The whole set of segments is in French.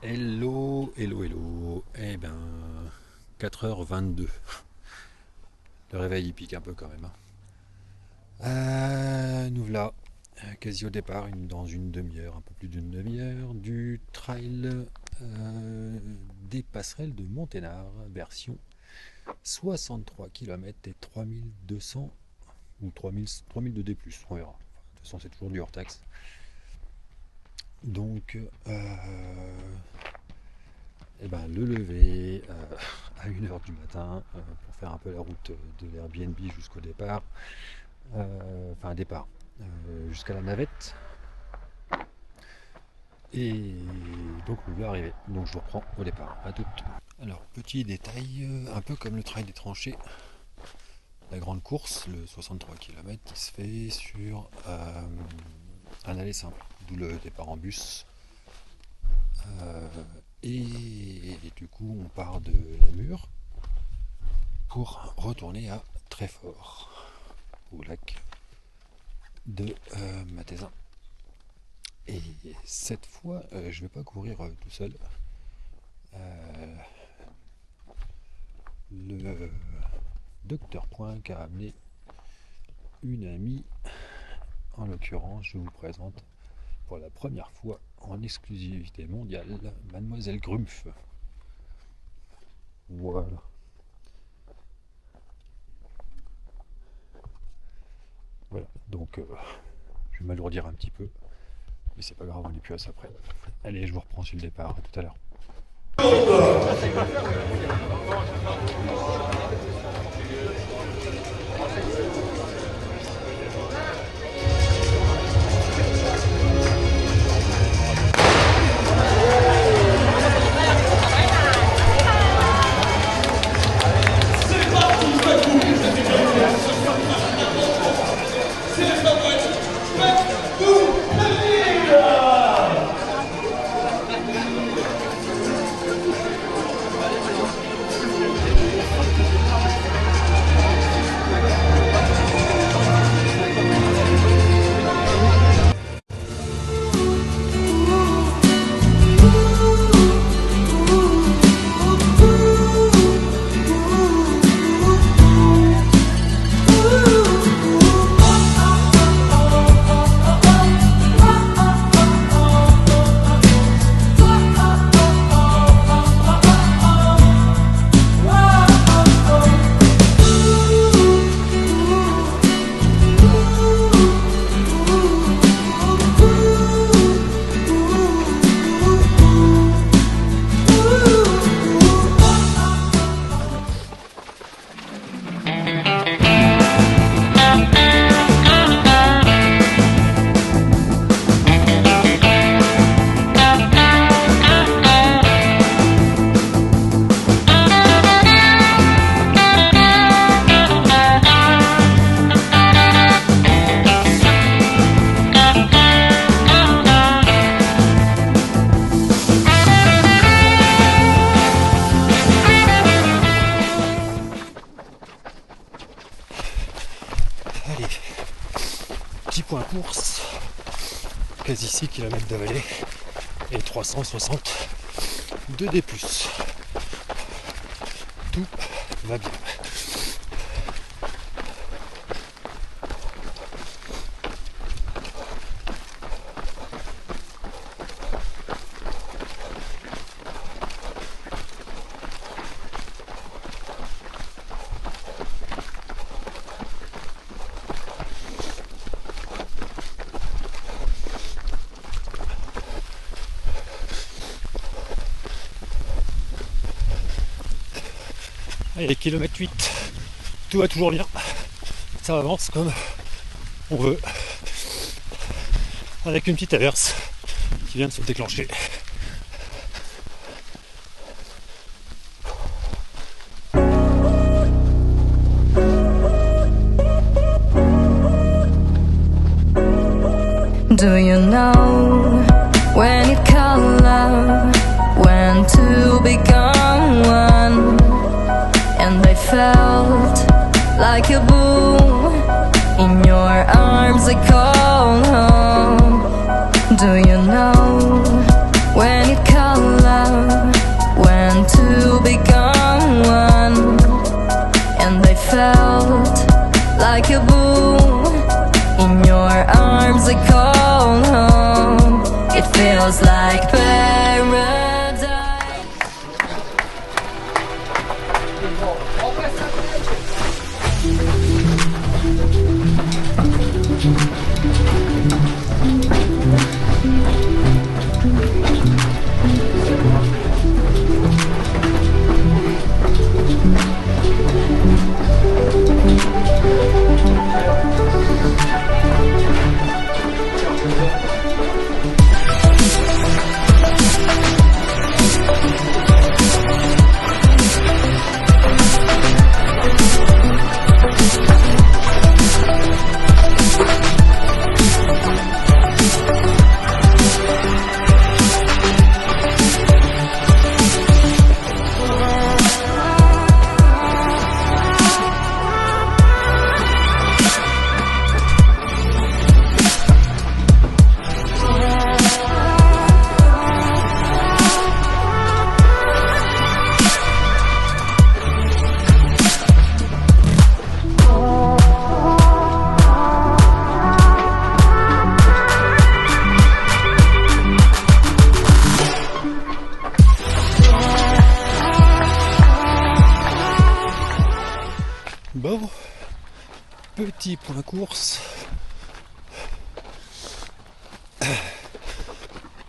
Hello, hello, hello. Eh ben, 4h22. Le réveil il pique un peu quand même, hein. Nous voilà, quasi au départ, dans une demi-heure, un peu plus d'une demi-heure, du trail des passerelles de Monténard, version 63 km et 3200 ou 3000 de D+, on verra. De toute façon, c'est toujours du hors-taxe. Donc, eh ben, le lever à 1h du matin pour faire un peu la route de l'Airbnb jusqu'au départ. Enfin, départ, jusqu'à la navette. Et donc, on va arriver. Donc, je vous reprends au départ. À toutes. Alors, petit détail, un peu comme le trail des tranchées, la grande course, le 63 km, qui se fait sur un aller simple, d'où le départ en bus. Et du coup, on part de Namur pour retourner à Treffort, au lac de Matezin. Et cette fois, je ne vais pas courir tout seul. Le docteur Poinc a amené une amie. En l'occurrence, je vous présente pour la première fois en exclusivité mondiale Mademoiselle Grumpf. Voilà. Voilà, donc je vais m'alourdir un petit peu, mais c'est pas grave, on est plus à ça près. Allez, je vous reprends sur le départ, à tout à l'heure. Allez, petit point course, quasi 6 km de vallée et 360 de D+. Tout va bien. Allez, kilomètre 8, tout va toujours bien, ça avance comme on veut, avec une petite averse qui vient de se déclencher. Do you know when you call love, when to become one? And I felt like a boom in your arms, I call home. Do you know when you call love? feels like paradise. Bon, petit point course.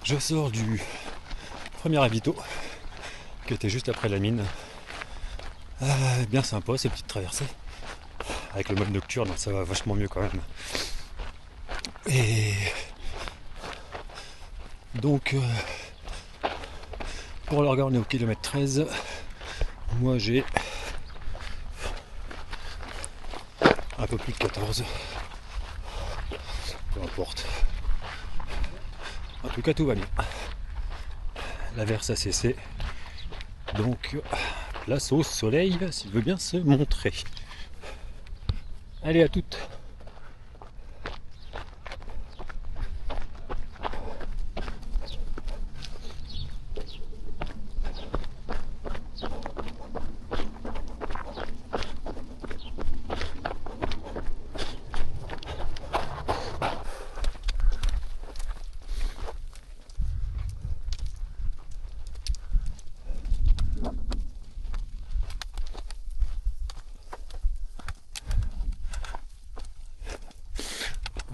Je sors du premier ravito qui était juste après la mine. Bien sympa ces petites traversées. Avec le mode nocturne, ça va vachement mieux quand même. Et donc pour le regard on est au kilomètre 13. Moi j'ai un peu plus de 14. Peu importe. En tout cas tout va bien. L'averse a cessé. Donc place au soleil s'il veut bien se montrer. Allez à toutes.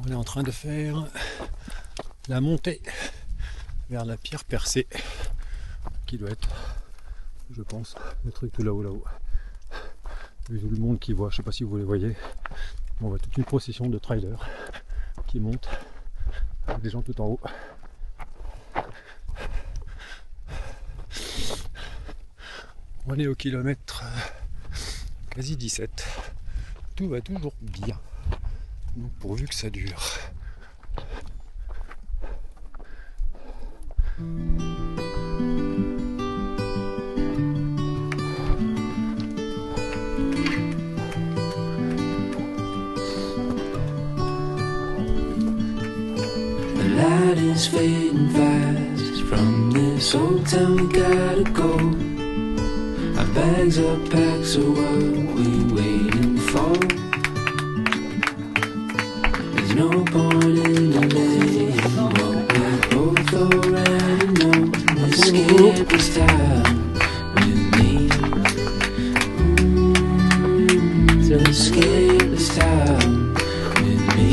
On est en train de faire la montée vers la pierre percée qui doit être, je pense, le truc tout là-haut. Vu tout le monde qui voit, je sais pas si vous les voyez, on voit toute une procession de trailers qui montent avec des gens tout en haut. On est au kilomètre quasi 17. Tout va toujours bien. Donc pourvu que ça dure. The light is fading fast. From this old town we gotta go. Our bags are packed, so what we waiting for? There's no point in delaying what we both already know. Escape this time with me. Escape this time with me.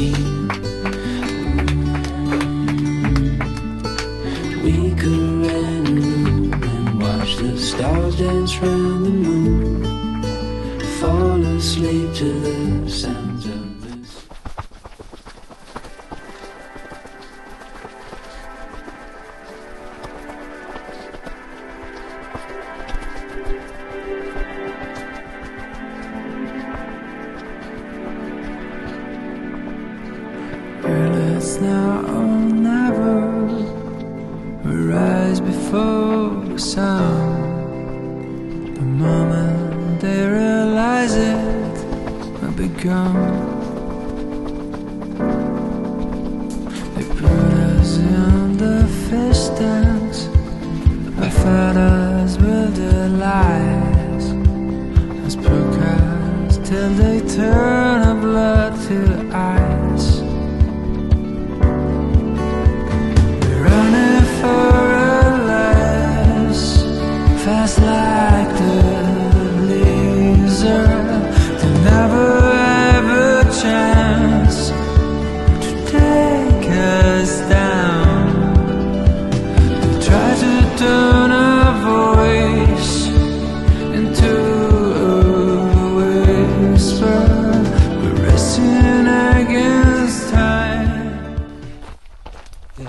We could rent a room and watch the stars dance round the moon. Fall asleep to the sounds of this. Girl, it's now or never. We rise before the sun. The moment they realize it will be gone. They put us in the fish tanks. They fed us with their lies. As procast till they turn our blood to ice. We're running fast.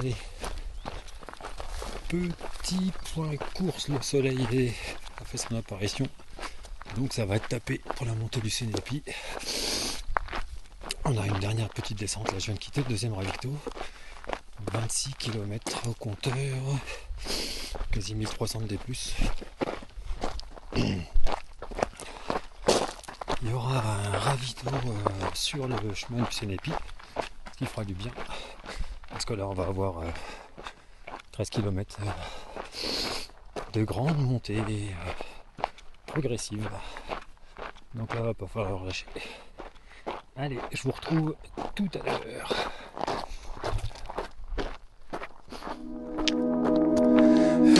Allez, petit point course, le soleil a fait son apparition, donc ça va être tapé pour la montée du Sénépi. On a une dernière petite descente, là je viens de quitter le deuxième ravito, 26 km au compteur, quasi 1300 de D+. Il y aura un ravito sur le chemin du Sénépi, ce qui fera du bien, parce que là on va avoir 13 km de grande montée progressive, donc là va pas falloir lâcher. Allez, je vous retrouve tout à l'heure.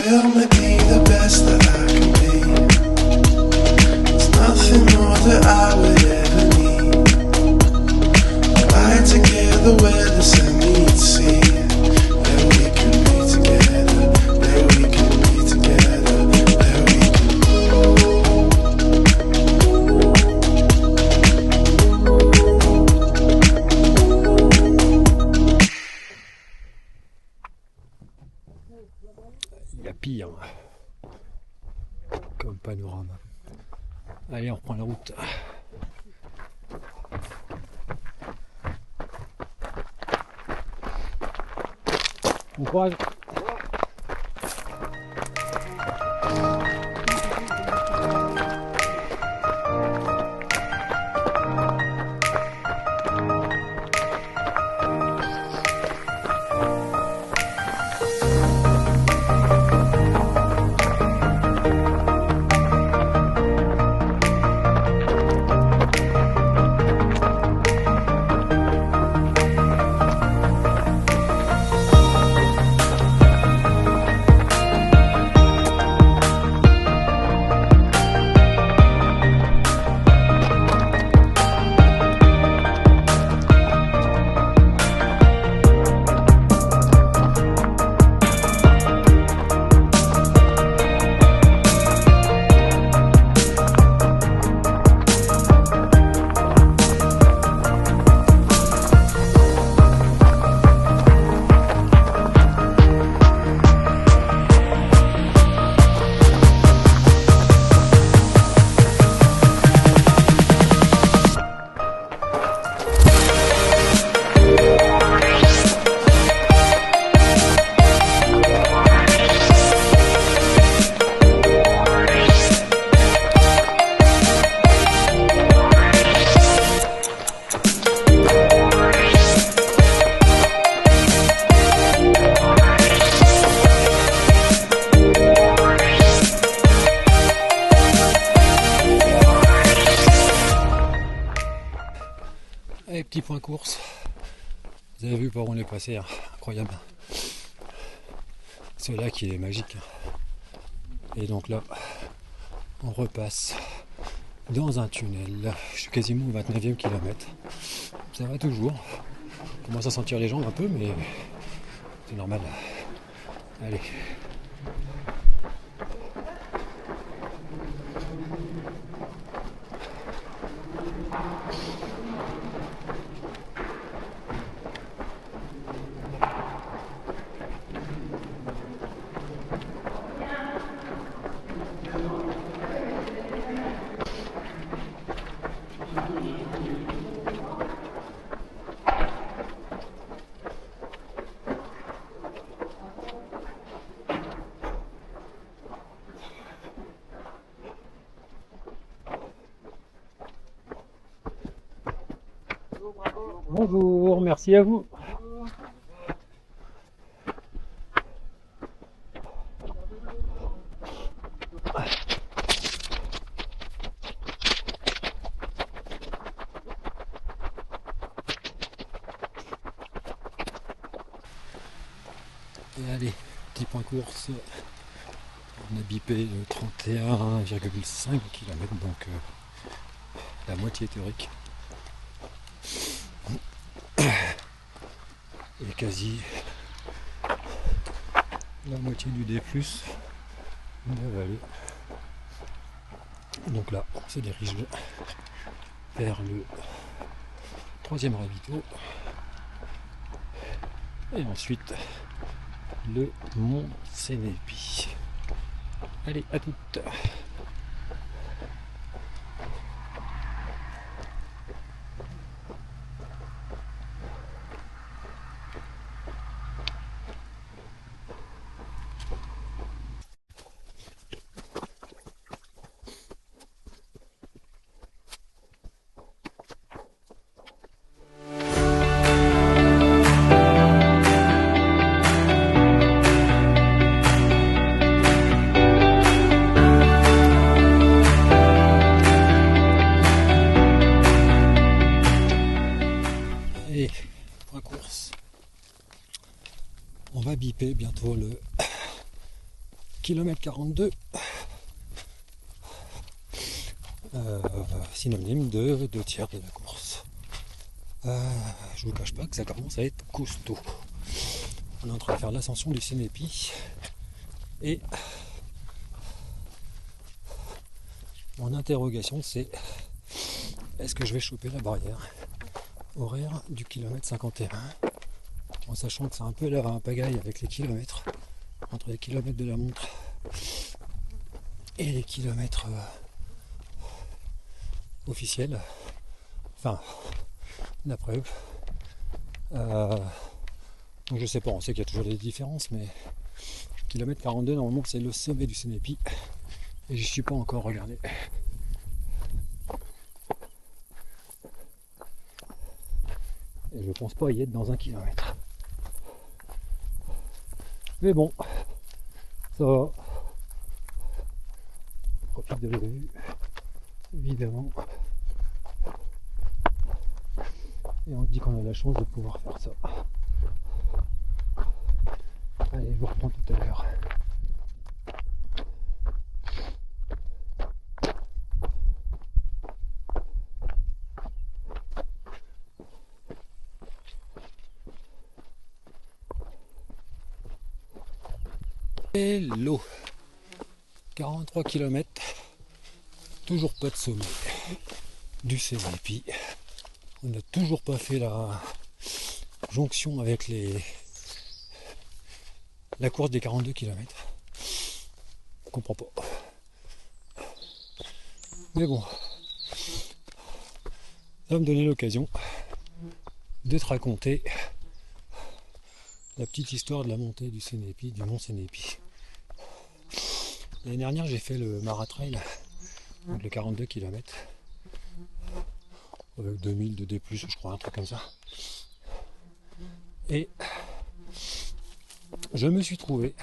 Help me be the best that I can be. There's nothing more that I would ever need. Fly together where the sun meets sea. Where we can be together. Where we can be together. Where we can. Il y a pire comme panorama. Allez, on reprend la route. Bon courage. Allez, petit point course. Vous avez vu par où on est passé, hein. Incroyable. Ce lac il est magique. Et donc là, on repasse dans un tunnel. Je suis quasiment au 29e kilomètre. Ça va toujours. On commence à sentir les jambes un peu, mais c'est normal. Allez. Bonjour, merci à vous. Et allez, petit point course. On a bipé le 31,5 km, donc la moitié théorique. Et quasi la moitié du D+, de la vallée. Donc là, on se dirige vers le 3e ravito. Et ensuite, le mont Sénépi. Allez, à toutes. Et point course, on va biper bientôt le kilomètre 42, synonyme de 2/3 de la course. Je vous cache pas que ça commence à être costaud. On est en train de faire l'ascension du Sénépi et mon interrogation c'est: est-ce que je vais choper la barrière horaire du kilomètre 51, en sachant que c'est un peu la pagaille avec les kilomètres, entre les kilomètres de la montre et les kilomètres officiels, enfin d'après eux. Donc je sais pas, on sait qu'il y a toujours des différences, mais kilomètre 42 normalement c'est le sommet du Sénépi et j'y suis pas encore regardé. Et je pense pas y être dans 1 kilomètre. Mais bon, ça va. Je profite de la vue, évidemment. Et on se dit qu'on a la chance de pouvoir faire ça. Allez, je vous reprends tout à l'heure. Hello, 43 km, toujours pas de sommet du Sénépi. On n'a toujours pas fait la jonction avec la course des 42 km. Je comprends pas. Mais bon, ça va me donner l'occasion de te raconter la petite histoire de la montée du Sénépi, du mont Sénépi. L'année dernière, j'ai fait le Maratrail, donc le 42 km, avec 2000 de D+, je crois, un truc comme ça. Et je me suis trouvé,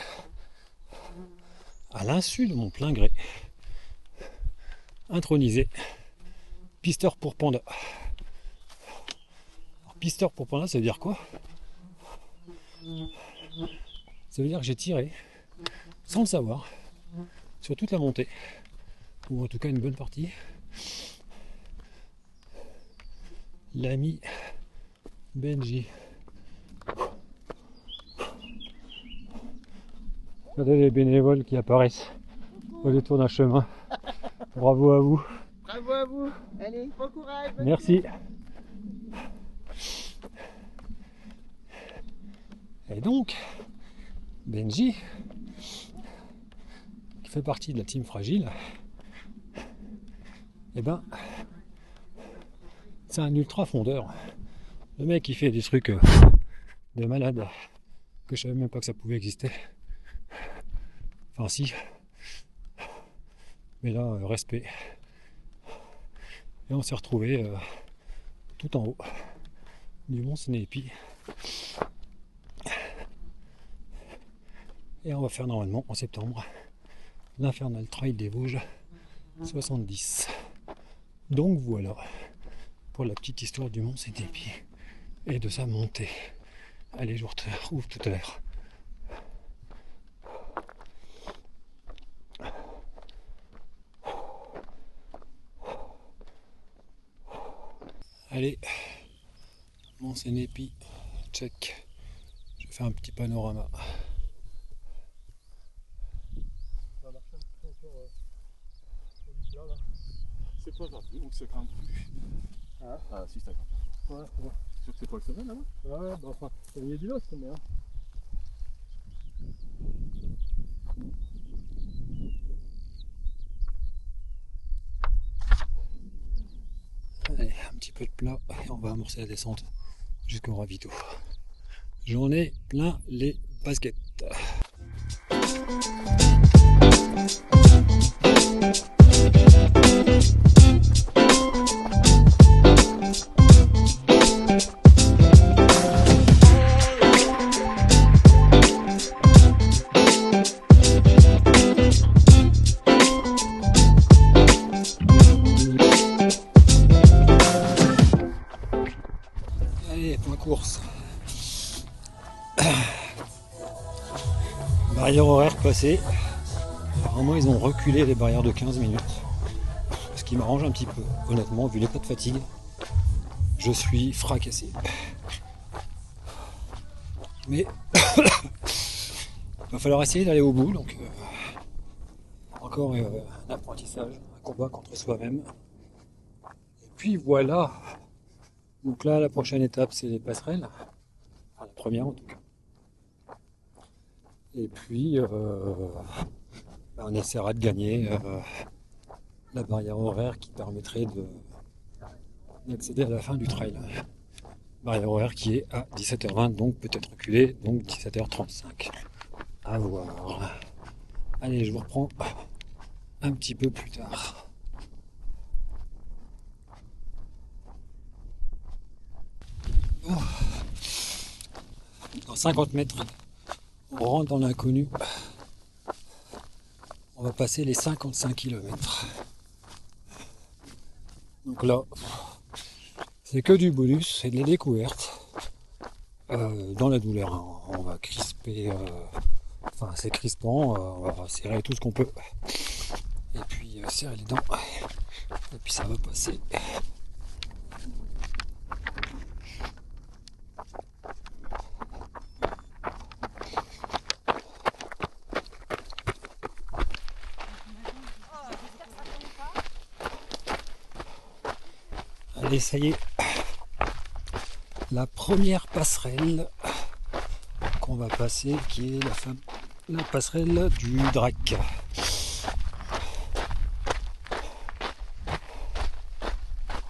à l'insu de mon plein gré, intronisé pisteur pour panda. Alors, pisteur pour panda, ça veut dire quoi? Ça veut dire que j'ai tiré, sans le savoir, sur toute la montée, ou en tout cas une bonne partie, l'ami Benji. Regardez les bénévoles qui apparaissent au détour d'un chemin. Bravo à vous. Bravo à vous. Allez, bon courage. Merci. Et donc, Benji, qui fait partie de la team fragile, eh ben, c'est un ultra fondeur. Le mec, il fait des trucs de malade que je savais même pas que ça pouvait exister. Enfin, si. Mais là, respect. Et on s'est retrouvé tout en haut du mont Sénépi. Et on va faire normalement en septembre l'Infernal Trail des Vosges 70. Donc voilà pour la petite histoire du mont Sénépi et de sa montée. Allez, je vous retrouve tout à l'heure. Allez, mont Sénépi, check. Je fais un petit panorama. C'est pas grave, donc ça grimpe plus. Ah si, ça grimpe. Ouais, c'est bon. Sûr que c'est pas le sommet là-bas? Ouais, bah enfin, il y a du lot, mais hein. un petit peu de plat et on va amorcer la descente jusqu'au ravito. J'en ai plein les baskets. Allez, point course. Barrière horaire passée. Apparemment, ils ont reculé les barrières de 15 minutes. Ce qui m'arrange un petit peu. Honnêtement, vu les pas de fatigue, je suis fracassé. Mais il va falloir essayer d'aller au bout. Donc, encore un apprentissage, un combat contre soi-même. Et puis voilà. Donc là, la prochaine étape, c'est les passerelles. Enfin, la première en tout cas. Et puis, on essaiera de gagner la barrière horaire qui permettrait d'accéder à la fin du trail. Barrière horaire qui est à 17h20, donc peut-être reculée, donc 17h35. À voir. Allez, je vous reprends un petit peu plus tard. Dans 50 mètres, on rentre dans l'inconnu. On va passer les 55 km. Donc là, c'est que du bonus, c'est de la découverte. Dans la douleur, hein. On va crisper, enfin c'est crispant, on va serrer tout ce qu'on peut. Et puis serrer les dents. Et puis ça va passer. Allez, ça y est, la première passerelle qu'on va passer, qui est la passerelle du Drac.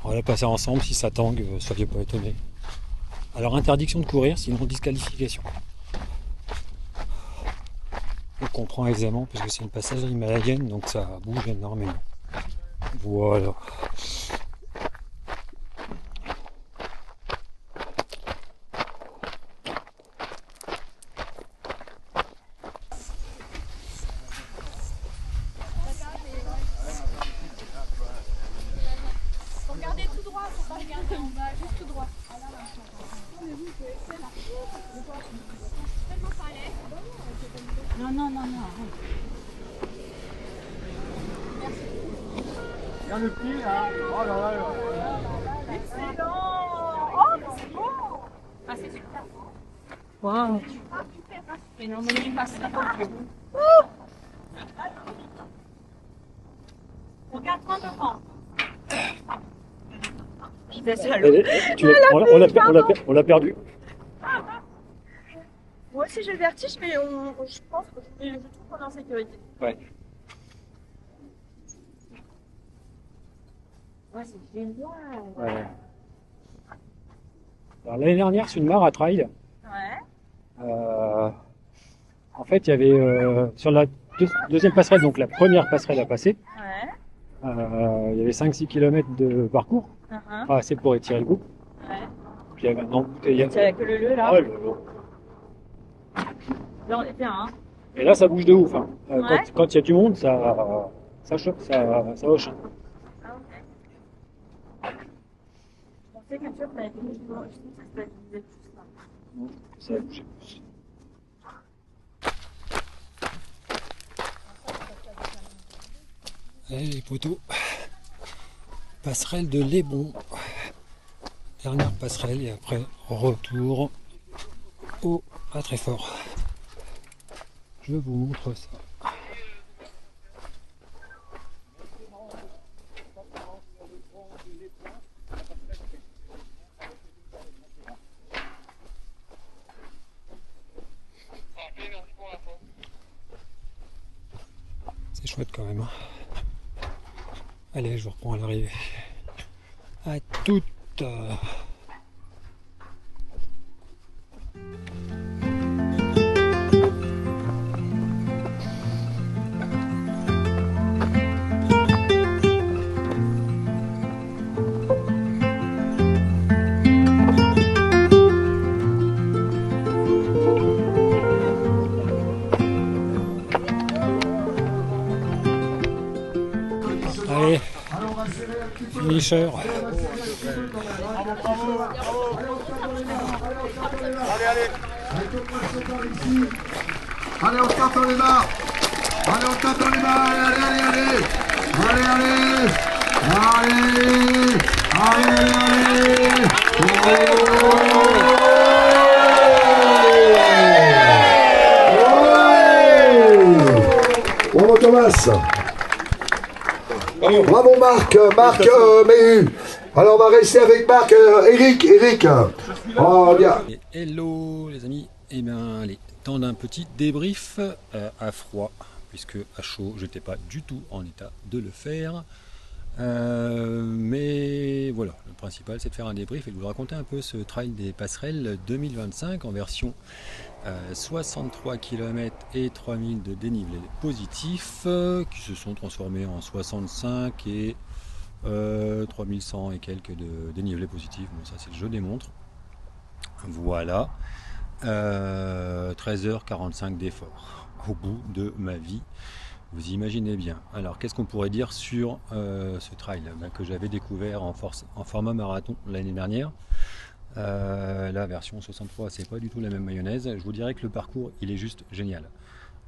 On va la passer ensemble, si ça tangue, soyez pas étonnés. Alors interdiction de courir, sinon disqualification. On comprend aisément, parce que c'est une passagerie himalayenne, donc ça bouge énormément. Voilà. Regardez tout droit, faut pas regarder en bas, juste tout droit. Non, non, non, non. Regarde le pied là. Oh là là là. Excellent. Oh, c'est beau. Ah, c'est super. Waouh. Mais non, mais il passe là. Regarde 30 ans. On l'a perdu. Moi aussi j'ai le vertige, mais je pense que je trouve qu'on est en sécurité. Ouais. Ouais, c'est génial. Ouais. Alors, l'année dernière, c'est une mare à trail. Ouais. En fait, il y avait sur la deuxième passerelle, donc la première passerelle à passer, Ouais. il y avait 5-6 km de parcours, pas assez pour étirer le goût. Ouais. Puis il y avait un embouteillage. C'est avec le là. Ouais, Là on est bien, hein. et là, ça bouge de ouf. Hein. Ouais. Quand il y a du monde, ça choque, ça hoche. Ah, ok. Je pensais que tu vois, t'avais fait du vent. Je trouve que ça se disait plus là. Non, ça a bougé plus. Allez les poteaux, passerelle de Lébon, dernière passerelle et après retour à Tréfort. Je vous montre ça. C'est chouette quand même. Allez, je vous reprends à l'arrivée. À tout Allez, finisher. Allez, on se tape dans les mains. Allez, on se tape dans les mains. Allez, allez, allez. Allez, allez. Allez, allez. Bravo Thomas. Bravo Marc. Marc Méhu. Alors on va rester avec Marc. Eric. Oh, bien. Hello les amis. Eh bien allez, temps d'un petit débrief à froid, puisque à chaud j'étais pas du tout en état de le faire. Mais voilà, le principal c'est de faire un débrief et de vous raconter un peu ce trail des passerelles 2025 en version 63 km et 3000 de dénivelé positif qui se sont transformés en 65 et 3100 et quelques de dénivelé positif. Bon, ça c'est le jeu des montres. Voilà. 13h45 d'effort au bout de ma vie, vous imaginez bien. Alors qu'est-ce qu'on pourrait dire sur ce trail que j'avais découvert en format marathon l'année dernière. La version 63, c'est pas du tout la même mayonnaise. Je vous dirais que le parcours il est juste génial,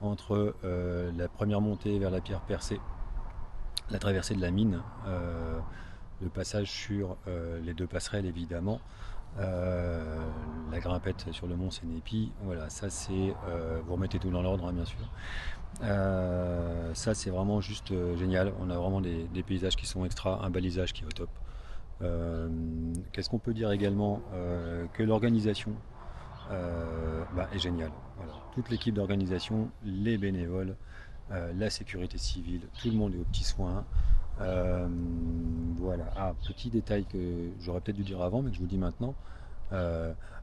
entre la première montée vers la pierre percée, la traversée de la mine, le passage sur les deux passerelles évidemment, la grimpette sur le mont Sénépi. Voilà, ça c'est vous remettez tout dans l'ordre hein, bien sûr. Ça c'est vraiment juste génial. On a vraiment des paysages qui sont extra, un balisage qui est au top. Qu'est-ce qu'on peut dire également, que l'organisation est géniale. Voilà. Toute l'équipe d'organisation, les bénévoles, la sécurité civile, tout le monde est aux petits soins. Voilà. Ah, petit détail que j'aurais peut-être dû dire avant, mais que je vous dis maintenant.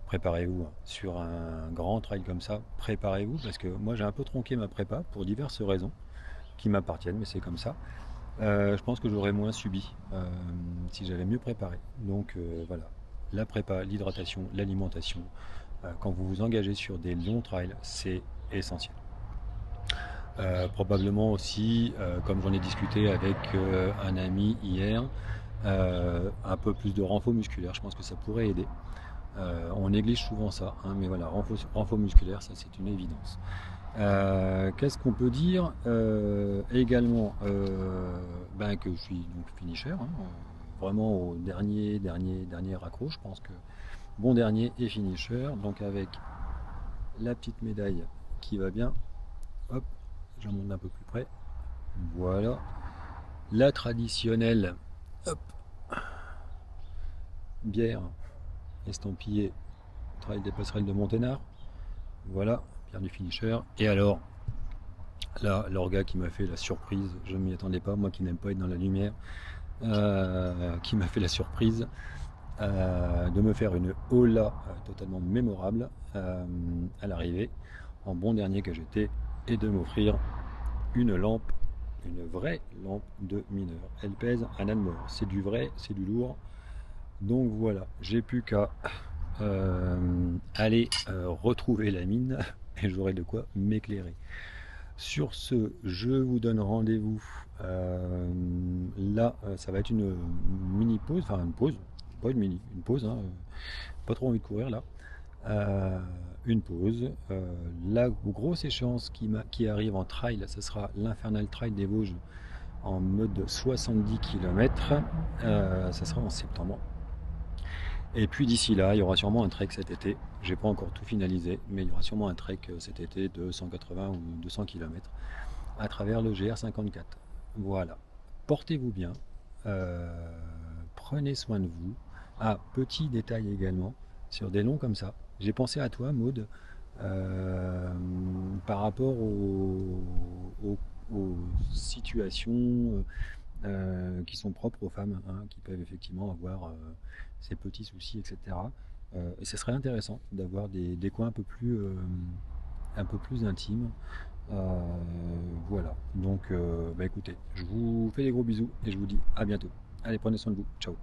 Préparez-vous sur un grand trail comme ça. Préparez-vous parce que moi j'ai un peu tronqué ma prépa pour diverses raisons qui m'appartiennent, mais c'est comme ça. Je pense que j'aurais moins subi si j'avais mieux préparé. Donc voilà, la prépa, l'hydratation, l'alimentation. Quand vous vous engagez sur des longs trails, c'est essentiel. Probablement aussi, comme j'en ai discuté avec un ami hier, un peu plus de renfort musculaire, je pense que ça pourrait aider. On néglige souvent ça, hein, mais voilà, renfort musculaire, ça c'est une évidence. Qu'est-ce qu'on peut dire également que je suis donc finisher, hein, vraiment au dernier accro, je pense que bon dernier et finisher, donc avec la petite médaille qui va bien, hop, je monte un peu plus près, voilà, la traditionnelle, hop, bière estampillée Trail des passerelles de Monténard, voilà, bière du finisher. Et alors là, l'orga qui m'a fait la surprise, je ne m'y attendais pas, moi qui n'aime pas être dans la lumière, qui m'a fait la surprise de me faire une hola totalement mémorable à l'arrivée, en bon dernier que j'étais, et de m'offrir une lampe, une vraie lampe de mineur. Elle pèse un âne mort, c'est du vrai, c'est du lourd. Donc voilà, j'ai plus qu'à aller retrouver la mine et j'aurai de quoi m'éclairer. Sur ce, je vous donne rendez-vous là, ça va être une mini pause, enfin une pause, pas une mini, une pause, hein, pas trop envie de courir là. Une pause. La grosse échéance qui arrive en trail, ce sera l'Infernal Trail des Vosges en mode 70 km. Ça sera en septembre. Et puis d'ici là, il y aura sûrement un trek cet été. J'ai pas encore tout finalisé, mais il y aura sûrement un trek cet été de 180 ou 200 km à travers le GR54. Voilà. Portez-vous bien. Prenez soin de vous. Ah, petit détail également, sur des longs comme ça. J'ai pensé à toi, Maud, par rapport aux situations qui sont propres aux femmes, hein, qui peuvent effectivement avoir ces petits soucis, etc. Et ce serait intéressant d'avoir des coins un peu plus intimes. Voilà, donc bah écoutez, je vous fais des gros bisous et je vous dis à bientôt. Allez, prenez soin de vous, ciao.